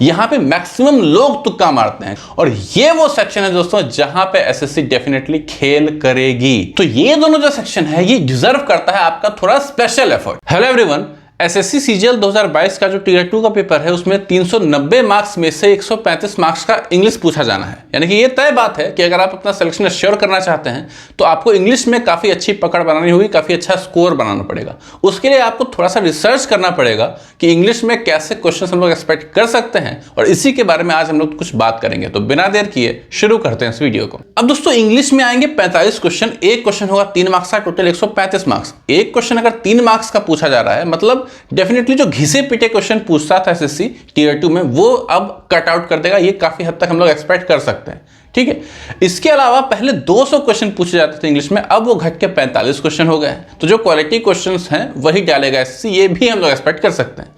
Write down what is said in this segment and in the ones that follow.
यहाँ पे मैक्सिमम लोग तुक्का मारते हैं और ये वो सेक्शन है दोस्तों जहां पे एसएससी डेफिनेटली खेल करेगी। तो ये दोनों जो सेक्शन है ये डिजर्व करता है आपका थोड़ा special effort. Hello everyone, SSC CGL 2022 का जो टीयर 2 का पेपर है उसमें 390 मार्क्स में से 135 मार्क्स का इंग्लिश पूछा जाना है। यानी कि ये तय बात है कि अगर आप अपना सिलेक्शन एश्योर करना चाहते हैं तो आपको इंग्लिश में काफ़ी अच्छी पकड़ बनानी होगी, काफ़ी अच्छा स्कोर बनाना पड़ेगा। उसके लिए आपको थोड़ा सा रिसर्च करना पड़ेगा कि इंग्लिश में कैसे क्वेश्चन हम लोग एक्सपेक्ट कर सकते हैं और इसी के बारे में आज हम लोग कुछ बात करेंगे। तो बिना देर किए शुरू करते हैं इस वीडियो को। अब दोस्तों इंग्लिश में आएंगे 45 क्वेश्चन, एक क्वेश्चन होगा 3 मार्क्स का, टोटल 135 मार्क्स। एक क्वेश्चन अगर 3 मार्क्स का पूछा जा रहा है मतलब डेफिनेटली जो घिसे पिटे क्वेश्चन पूछता था एसएससी टीयर 2 में वो अब कट आउट कर देगा। ये काफी हद तक हम लोग एक्सपेक्ट कर सकते हैं, ठीक है। इसके अलावा पहले 200 क्वेश्चन पूछे जाते थे इंग्लिश में, अब वो घट के 45 क्वेश्चन हो गए। तो जो क्वालिटी क्वेश्चंस हैं वही डालेगा एसएससी, ये भी हम लोग एक्सपेक्ट कर सकते हैं।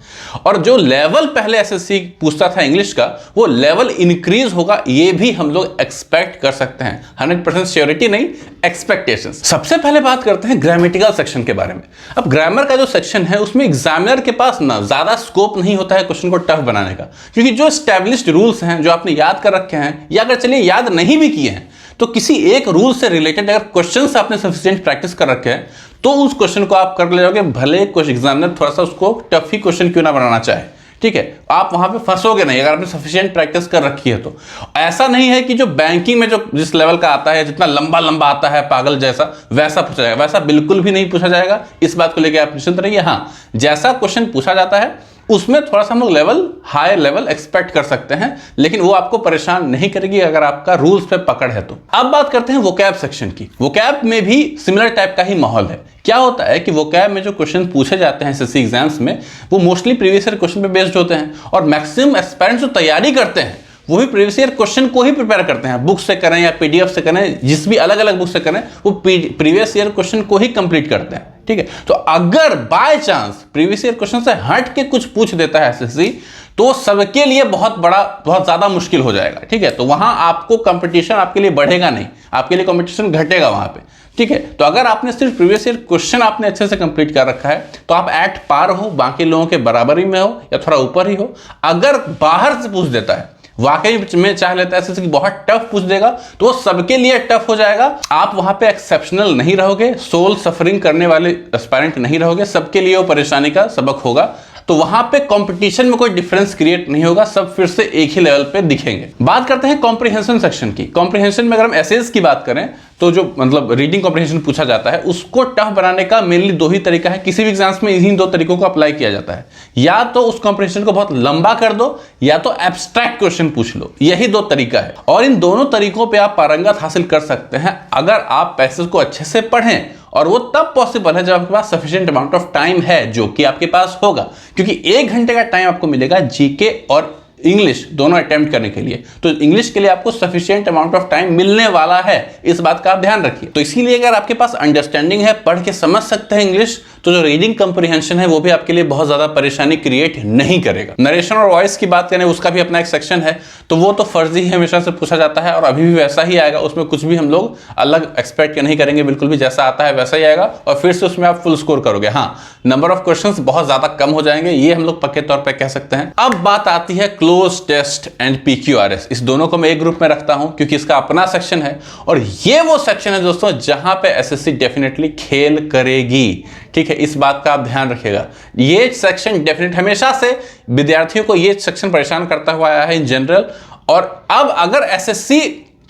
और जो लेवल पहले एसएससी पूछता था इंग्लिश का वो लेवल इंक्रीज होगा, ये भी हम लोग एक्सपेक्ट कर सकते हैं। 100% श्योरिटी नहीं, एक्सपेक्टेशंस। सबसे पहले बात करते हैं ग्रामेटिकल सेक्शन के बारे में। अब ग्रामर का जो सेक्शन है उसमें एग्जामिनर के पास ना ज्यादा स्कोप नहीं होता है क्वेश्चन को टफ बनाने का, क्योंकि जो एस्टैब्लिश्ड रूल्स हैं जो आपने याद कर रखे हैं या अगर चलिए याद नहीं भी किए हैं तो किसी एक रूल से रिलेटेड अगर क्वेश्चंस आपने सफिशिएंट प्रैक्टिस कर रखे हैं तो उस क्वेश्चन को आप कर ले जाओगे, भले कुछ एग्जामिनर थोड़ा सा उसको टफ ही क्वेश्चन क्यों ना बनाना चाहे, ठीक है। आप वहां पे फंसोगे नहीं अगर आपने सफिशिएंट प्रैक्टिस कर रखी है। तो ऐसा नहीं है कि जो बैंकिंग में जो जिस लेवल का आता है, जितना लंबा लंबा आता है पागल जैसा, वैसा पूछा जाएगा, वैसा बिल्कुल भी नहीं पूछा जाएगा। इस बात को लेकर आप निश्चिंत रहिए। हाँ, जैसा क्वेश्चन पूछा जाता है उसमें थोड़ा सा हम लोग लेवल हाई लेवल एक्सपेक्ट कर सकते हैं, लेकिन वो आपको परेशान नहीं करेगी अगर आपका रूल्स पे पकड़ है तो। अब बात करते हैं वोकैब सेक्शन की। वोकैब में भी सिमिलर टाइप का ही माहौल है। क्या होता है कि वोकैब में जो क्वेश्चन पूछे जाते हैं एसएससी एग्जाम्स में वो मोस्टली प्रीवियस ईयर क्वेश्चन पे बेस्ड होते हैं और मैक्सिमम एस्पिरेंट्स जो तैयारी करते हैं वो भी प्रीवियस ईयर क्वेश्चन को ही प्रिपेयर करते हैं। बुक से करें या पीडीएफ से करें, जिस भी अलग अलग बुक से करें, वो प्रीवियस ईयर क्वेश्चन को ही कंप्लीट करते हैं, ठीक है। तो अगर by chance previous year question से हट के कुछ पूछ देता है एसएससी तो सबके लिए बहुत ज्यादा मुश्किल हो जाएगा, ठीक है। तो वहां आपको कंपटीशन आपके लिए बढ़ेगा नहीं, आपके लिए कंपटीशन घटेगा वहां पे, ठीक है। तो अगर आपने सिर्फ प्रीवियस ईयर क्वेश्चन आपने अच्छे से कंप्लीट कर रखा है तो आप एट पार हो, बाकी लोगों के बराबरी में हो या थोड़ा ऊपर ही हो। अगर बाहर से पूछ देता है, वाकई में चाह लेता है कि बहुत टफ पूछ देगा तो वो सबके लिए टफ हो जाएगा। आप वहां पे एक्सेप्शनल नहीं रहोगे, सोल सफरिंग करने वाले एस्पायरेंट नहीं रहोगे, सबके लिए वो परेशानी का सबक होगा। तो वहां पे कंपटीशन में कोई डिफरेंस क्रिएट नहीं होगा, सब फिर से एक ही लेवल पे दिखेंगे। बात करते हैं कॉम्प्रिहेंशन सेक्शन की। कॉम्प्रिहेंशन में अगर हम एसेज की बात करें तो जो मतलब रीडिंग कॉम्प्रिहेंशन पूछा जाता है उसको टफ बनाने का मेनली 2 ही तरीका है। किसी भी एग्जाम्स में इन्हीं 2 तरीकों को अप्लाई किया जाता है, या तो उस कॉम्प्रिहेंशन को बहुत लंबा कर दो या तो एब्स्ट्रैक्ट क्वेश्चन पूछ लो। यही 2 तरीका है और इन दोनों तरीकों पे आप पारंगत हासिल कर सकते हैं अगर आप पैसेज को अच्छे से पढ़ें, और वो तब पॉसिबल है जब आपके पास सफिशिएंट अमाउंट ऑफ टाइम है, जो कि आपके पास होगा, क्योंकि 1 घंटे का टाइम आपको मिलेगा जीके और इंग्लिश दोनों अटेम्प्ट करने के लिए। तो इंग्लिश के लिए आपको सफिशिएंट अमाउंट ऑफ टाइम मिलने वाला है, इस बात का आप ध्यान रखिए। तो इसीलिए अगर आपके पास अंडरस्टैंडिंग है, पढ़ के समझ सकते हैं इंग्लिश, तो जो रीडिंग कंप्रिहेंशन है वो भी आपके लिए बहुत ज्यादा परेशानी क्रिएट नहीं करेगा। नरेशन और वॉइस की बात करें उसका भी अपना एक सेक्शन है, तो वो तो फर्जी ही हमेशा से पूछा जाता है और अभी भी वैसा ही आएगा। उसमें कुछ भी हम लोग अलग एक्सपेक्ट नहीं करेंगे, बिल्कुल भी जैसा आता है वैसा ही आएगा और फिर से उसमें आप फुल स्कोर करोगे। हाँ, नंबर ऑफ क्वेश्चंस बहुत ज्यादा कम हो जाएंगे, ये हम लोग पक्के तौर पर कह सकते हैं। अब बात आती है क्लोज टेस्ट एंड पीक्यूआरएस। इस दोनों को मैं एक ग्रुप में रखता हूं क्योंकि इसका अपना सेक्शन है और ये वो सेक्शन है दोस्तों जहां पे एसएससी डेफिनेटली खेल करेगी, ठीक है। इस बात का आप ध्यान रखिएगा। ये सेक्शन डेफिनेट हमेशा से विद्यार्थियों को ये सेक्शन परेशान करता हुआ आया है इन जनरल, और अब अगर एसएससी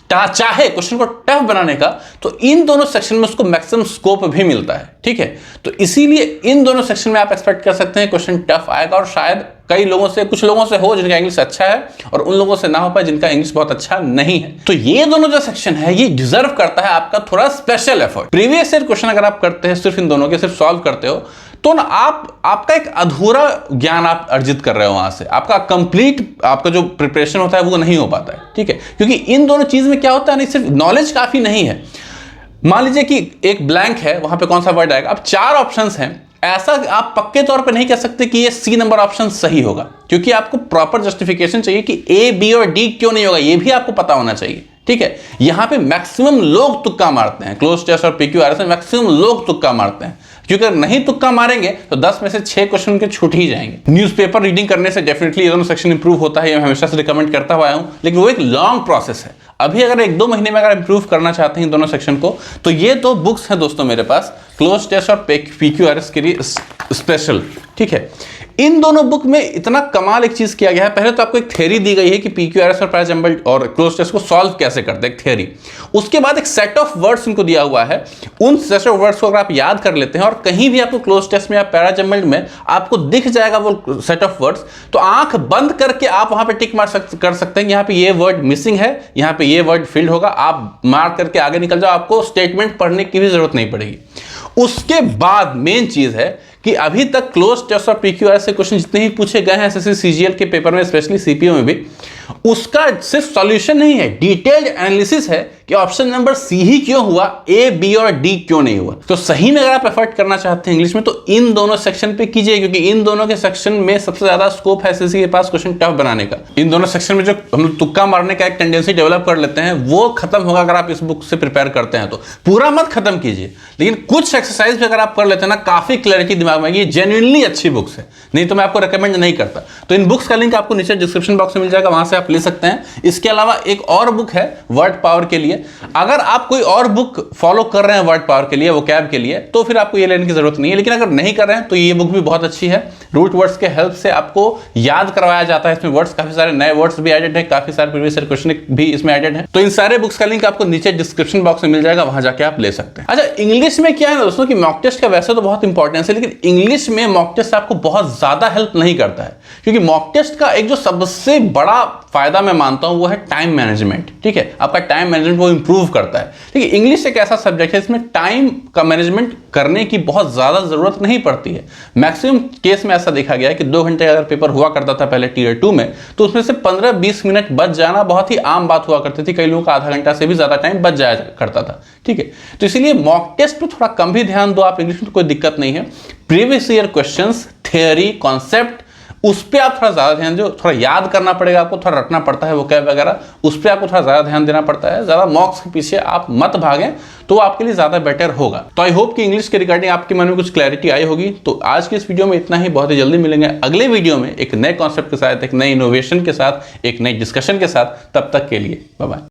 चाहे क्वेश्चन को टफ बनाने का तो इन दोनों सेक्शन में उसको मैक्सिमम स्कोप भी मिलता है, ठीक है। तो इसीलिए इन दोनों सेक्शन में आप एक्सपेक्ट कर सकते हैं क्वेश्चन टफ आएगा और शायद कई लोगों से, कुछ लोगों से हो जिनका इंग्लिश अच्छा है और उन लोगों से ना हो पाए जिनका इंग्लिश बहुत अच्छा नहीं है। तो ये दोनों जो सेक्शन है ये डिजर्व करता है आपका थोड़ा special effort. Previous year question अगर आप करते हैं सिर्फ इन दोनों के, सिर्फ सॉल्व करते हो तो ना आपका एक अधूरा ज्ञान आप अर्जित कर रहे हो, वहां से आपका कंप्लीट आपका जो प्रिपरेशन होता है वो नहीं हो पाता है, ठीक है। क्योंकि इन दोनों चीज में क्या होता है, नहीं सिर्फ नॉलेज काफी नहीं है। मान लीजिए कि एक ब्लैंक है, वहां पे कौन सा वर्ड आएगा, अब 4 ऑप्शंस हैं, ऐसा आप पक्के तौर पे नहीं कह सकते कि ये सी नंबर ऑप्शन सही होगा, क्योंकि आपको प्रॉपर जस्टिफिकेशन चाहिए कि ए बी और डी क्यों नहीं होगा, ये भी आपको पता होना चाहिए, ठीक है। यहां पे मैक्सिमम लोग तुक्का मारते हैं, क्लोज टेस्ट और पीक्यूआरएस में मैक्सिमम लोग तुक्का मारते हैं। क्योंकि अगर नहीं तुक्का मारेंगे तो 10 में से 6 क्वेश्चन के छूट ही जाएंगे। न्यूज़पेपर रीडिंग करने से डेफिनेटली ये दोनों सेक्शन इंप्रूव होता है, ये मैं हमेशा से रिकमेंड करता हुआ आया हूं, लेकिन वो एक लॉन्ग प्रोसेस है। अभी अगर 1-2 महीने में अगर इंप्रूव करना चाहते हैं दोनों सेक्शन को, तो ये 2 बुक्स हैं दोस्तों मेरे पास, क्लोज टेस्ट और PQRS के लिए स्पेशल, ठीक है। इन दोनों बुक में इतना कमाल एक चीज किया गया है, पहले तो आपको एक थ्योरी दी गई है कि PQRS और पैरा जंबल और क्लोज टेस्ट को सॉल्व कैसे करते हैं, एक थ्योरी। उसके बाद एक सेट ऑफ वर्ड्स इनको दिया हुआ है, उन सेट ऑफ वर्ड्स को अगर आप याद कर लेते हैं और कहीं भी आपको क्लोज टेस्ट में या पैरा जंबल में आपको दिख जाएगा वो सेट ऑफ वर्ड्स, तो आंख बंद करके आप वहां पे टिक कर सकते हैं, यहाँ पे ये वर्ड मिसिंग है, यहाँ पे ये वर्ड फिल्ड होगा, आप मार्क करके आगे निकल जाओ, आपको स्टेटमेंट पढ़ने की भी जरूरत नहीं पड़ेगी। उसके बाद मेन चीज है कि अभी तक क्लोज टेस्ट और PQRS से क्वेश्चन जितने ही पूछे गए हैं SSC CGL के पेपर में, स्पेशली CPO में भी, उसका सिर्फ सॉल्यूशन नहीं है, डिटेल्ड एनालिसिस है कि ऑप्शन नंबर C ही क्यों हुआ, A, B और D क्यों नहीं हुआ। तो सही में अगर आप एफर्ट करना चाहते हैं इंग्लिश में तो इन दोनों सेक्शन पे कीजिए, क्योंकि इन दोनों के सेक्शन में सबसे ज्यादा स्कोप है SSC के पास क्वेश्चन टफ बनाने का। इन दोनों सेक्शन में जो हम तुक्का मारने का एक टेंडेंसी डेवलप कर लेते हैं वो खत्म होगा अगर आप इस बुक से प्रिपेयर करते हैं तो। पूरा मत खत्म कीजिए, लेकिन कुछ एक्सरसाइज भी अगर आप कर लेते हैं ना, काफी क्लैरिटी दिमाग में आएगी। जेन्युइनली अच्छी बुक्स है, नहीं तो मैं आपको रेकमेंड नहीं करता। तो इन बुक्स का लिंक आपको नीचे डिस्क्रिप्शन बॉक्स में मिल जाएगा, वहां से आप ले सकते हैं। इसके अलावा एक और बुक है वर्ड पावर के लिए, अगर आप कोई और बुक फॉलो कर रहे हैं वर्ड पावर के लिए, वोकैब के लिए, तो फिर आपको ये लेने की जरूरत नहीं है। लेकिन अगर नहीं कर रहे हैं तो ये बुक भी बहुत अच्छी है। रूट वर्ड्स के हेल्प से आपको याद करवाया जाता है, इसमें वर्ड्स काफी सारे नए वर्ड्स भी एडेड है, काफी सारे प्रीवियस ईयर क्वेश्चन भी इसमें एडेड है। तो इन सारे बुक्स का लिंक आपको नीचे डिस्क्रिप्शन बॉक्स में मिल जाएगा, वहां जाके आप ले सकते हैं। अच्छा, इंग्लिश में क्या है ना दोस्तों कि मॉक टेस्ट का वैसे तो बहुत इंपॉर्टेंस है, लेकिन इंग्लिश में मॉक टेस्ट आपको बहुत ज्यादा हेल्प नहीं करता है, क्योंकि मॉक टेस्ट का एक जो सबसे बड़ा फायदा मैं मानता हूं वो है टाइम मैनेजमेंट। ठीक है, आपका टाइम मैनेजमेंट वो इंप्रूव करता है। ठीक है, इंग्लिश एक ऐसा सब्जेक्ट है इसमें टाइम का मैनेजमेंट करने की बहुत ज्यादा जरूरत नहीं पड़ती है। मैक्सिमम केस में ऐसा देखा गया है कि 2 घंटे अगर पेपर हुआ करता था पहले टीयर 2 में, तो उसमें से 15-20 मिनट बच जाना बहुत ही आम बात हुआ करती थी। कई लोगों का आधा घंटा से भी ज्यादा टाइम बच जाया करता था। ठीक है, तो इसीलिए मॉक टेस्ट पे थोड़ा कम भी ध्यान दो आप, इंग्लिश में तो कोई दिक्कत नहीं है। Previous year questions, theory, concept, उस पर आप थोड़ा ज्यादा ध्यान दो। थोड़ा याद करना पड़ेगा आपको, थोड़ा रटना पड़ता है वोकैब वगैरह, उस पर आपको थोड़ा ज्यादा ध्यान देना पड़ता है। ज्यादा मॉक्स के पीछे आप मत भागें, तो आपके लिए ज्यादा बेटर होगा। तो आई होप कि इंग्लिश के रिगार्डिंग आपके मन में कुछ क्लैरिटी आई होगी। तो आज की इस वीडियो में इतना ही, बहुत ही जल्दी मिलेंगे अगले वीडियो में एक नए कॉन्सेप्ट के साथ, एक नए इनोवेशन के साथ, एक नई डिस्कशन के साथ। तब तक के लिए बाय बाय।